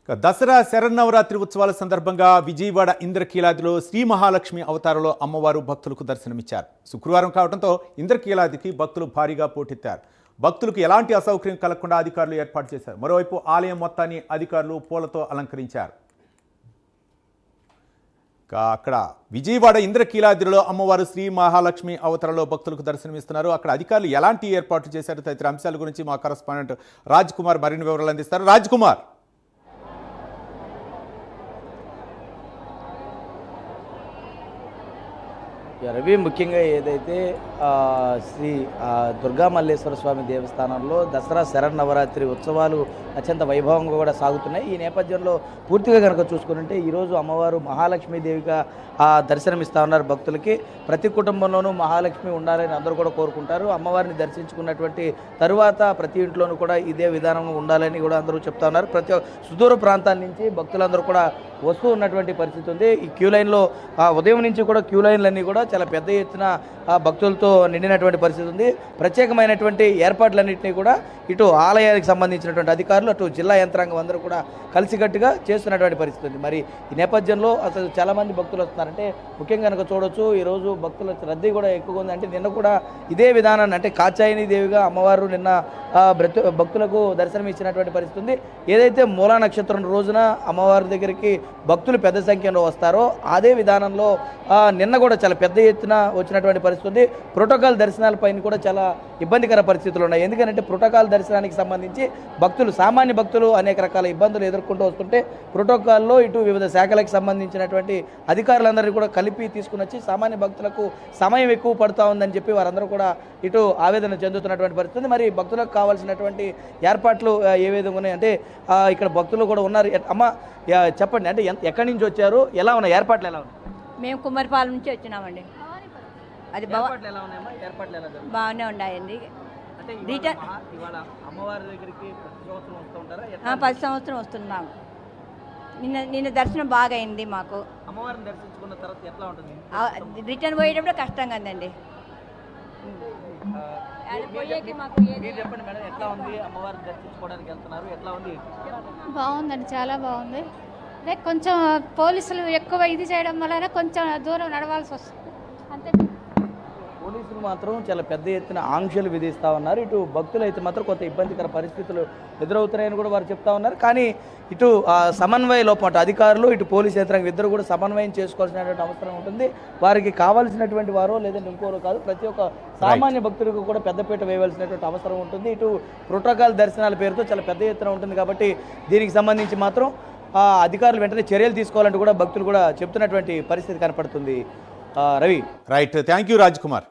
దసరా శరన్నవరాత్రి ఉత్సవాల సందర్భంగా విజయవాడ ఇంద్రకీలాదిలో శ్రీ మహాలక్ష్మి అవతారంలో అమ్మవారు భక్తులకు దర్శనమిచ్చారు. శుక్రవారం కావడంతో ఇంద్రకీలాదికి భక్తులు భారీగా పోటెత్తారు. భక్తులకు ఎలాంటి అసౌకర్యం కలగకుండా అధికారులు ఏర్పాటు చేశారు. మరోవైపు ఆలయం మొత్తాన్ని అధికారులు పూలతో అలంకరించారు. అక్కడ విజయవాడ ఇంద్రకీలాద్రిలో అమ్మవారు శ్రీ మహాలక్ష్మి అవతారంలో భక్తులకు దర్శనమిస్తున్నారు. అక్కడ అధికారులు ఎలాంటి ఏర్పాట్లు చేశారు తదితర అంశాల గురించి మా కరెస్పాండెంట్ రాజ్ కుమార్ మరిన్ని వివరాలు అందిస్తారు. రాజ్ కుమార్, రవి, ముఖ్యంగా ఏదైతే శ్రీ దుర్గా మల్లేశ్వర స్వామి దేవస్థానంలో దసరా శరన్నవరాత్రి ఉత్సవాలు అత్యంత వైభవంగా కూడా సాగుతున్నాయి. ఈ నేపథ్యంలో పూర్తిగా కనుక చూసుకుంటే ఈరోజు అమ్మవారు మహాలక్ష్మీదేవిగా దర్శనమిస్తూ ఉన్నారు భక్తులకి. ప్రతి కుటుంబంలోనూ మహాలక్ష్మి ఉండాలని అందరూ కూడా కోరుకుంటారు. అమ్మవారిని దర్శించుకున్నటువంటి తరువాత ప్రతి ఇంట్లోనూ కూడా ఇదే విధానం ఉండాలని కూడా అందరూ చెప్తా ఉన్నారు. ప్రతి సుదూర ప్రాంతాల నుంచి భక్తులందరూ కూడా వస్తూ ఉన్నటువంటి పరిస్థితి ఉంది. ఈ క్యూ లైన్లో ఉదయం నుంచి కూడా క్యూ లైన్లన్నీ కూడా చాలా పెద్ద ఎత్తున భక్తులతో నిండినటువంటి పరిస్థితి ఉంది. ప్రత్యేకమైనటువంటి ఏర్పాట్లన్నింటినీ కూడా ఇటు ఆలయానికి సంబంధించినటువంటి అధికారులు, అటు జిల్లా యంత్రాంగం అందరూ కూడా కలిసికట్టుగా చేస్తున్నటువంటి పరిస్థితి ఉంది. మరి ఈ నేపథ్యంలో అసలు చాలామంది భక్తులు వస్తున్నారంటే ముఖ్యంగా కనుక చూడొచ్చు, ఈరోజు భక్తుల రద్దీ కూడా ఎక్కువగా ఉంది. అంటే నిన్న కూడా ఇదే విధానాన్ని, అంటే కాచాయిని దేవిగా అమ్మవారు నిన్న భక్తులకు దర్శనం ఇచ్చినటువంటి పరిస్థితి ఉంది. ఏదైతే మూలా నక్షత్రం రోజున అమ్మవారి దగ్గరికి భక్తులు పెద్ద సంఖ్యలో వస్తారో అదే విధానంలో నిన్న కూడా చాలా పెద్ద ఎత్తున వచ్చినటువంటి పరిస్థితి ఉంది. ప్రోటోకాల్ దర్శనాలపైన కూడా చాలా ఇబ్బందికర పరిస్థితులు ఉన్నాయి. ఎందుకంటే ప్రోటోకాల్ దర్శనానికి సంబంధించి భక్తులు, సామాన్య భక్తులు అనేక రకాల ఇబ్బందులు ఎదుర్కొంటూ వస్తుంటే ప్రోటోకాల్లో ఇటు వివిధ శాఖలకు సంబంధించినటువంటి అధికారులందరినీ కూడా కలిపి తీసుకుని వచ్చి సామాన్య భక్తులకు సమయం ఎక్కువ పడుతూ ఉందని చెప్పి వారందరూ కూడా ఇటు ఆవేదన చెందుతున్నటువంటి పరిస్థితి. మరి భక్తులకు కావాల్సినటువంటి ఏర్పాట్లు ఏ విధంగా ఉన్నాయి అంటే ఇక్కడ భక్తులు కూడా ఉన్నారు. అమ్మ చెప్పండి, అంటే ఎక్కడి నుంచి వచ్చారు, ఎలా ఉన్నాయి ఏర్పాట్లు, ఎలా ఉన్నాయి? మేము కుమ్మరిపాలెం నుంచి వచ్చినామండి. అది బాగానే ఉన్నాయండి. ప్రతి సంవత్సరం వస్తున్నాము. నిన్న దర్శనం బాగా అయింది మాకు. అమ్మవారిని దర్శించుకున్న తర్వాత ఎట్లా ఉంటుంది? రిటర్న్ పోయేటప్పుడు కష్టంగా ఉందండి. చెప్పండి మేడం, ఎట్లా ఉంది? అమ్మవారిని దర్శించుకోవడానికి వెళ్తున్నారు, ఎట్లా ఉంది? బాగుందండి, చాలా బాగుంది. అదే కొంచెం పోలీసులు ఎక్కువ ఇది చేయడం వలన కొంచెం దూరం నడవాల్సి వస్తుంది అంతే. పోలీసులు మాత్రం చాలా పెద్ద ఎత్తున ఆంక్షలు విధిస్తూ ఉన్నారు. ఇటు భక్తులు అయితే మాత్రం కొంత ఇబ్బందికర పరిస్థితులు ఎదురవుతున్నాయని కూడా వారు చెప్తా ఉన్నారు. కానీ ఇటు సమన్వయ లోపం, అటు అధికారులు ఇటు పోలీసు యంత్రాంగం ఇద్దరు కూడా సమన్వయం చేసుకోవాల్సినటువంటి అవసరం ఉంటుంది. వారికి కావాల్సినటువంటి వారో లేదంటే ఇంకోరో కాదు, ప్రతి ఒక్క సామాన్య భక్తులకు కూడా పెద్దపీట వేయవలసినటువంటి అవసరం ఉంటుంది. ఇటు ప్రోటోకాల్ దర్శనాల పేరుతో చాలా పెద్ద ఎత్తున ఉంటుంది. కాబట్టి దీనికి సంబంధించి మాత్రం అధికారులు వెంటనే చర్యలు తీసుకోవాలంటూ కూడా భక్తులు కూడా చెప్తున్నటువంటి పరిస్థితి కనపడుతుంది. Ravi, right, thank you Raj Kumar.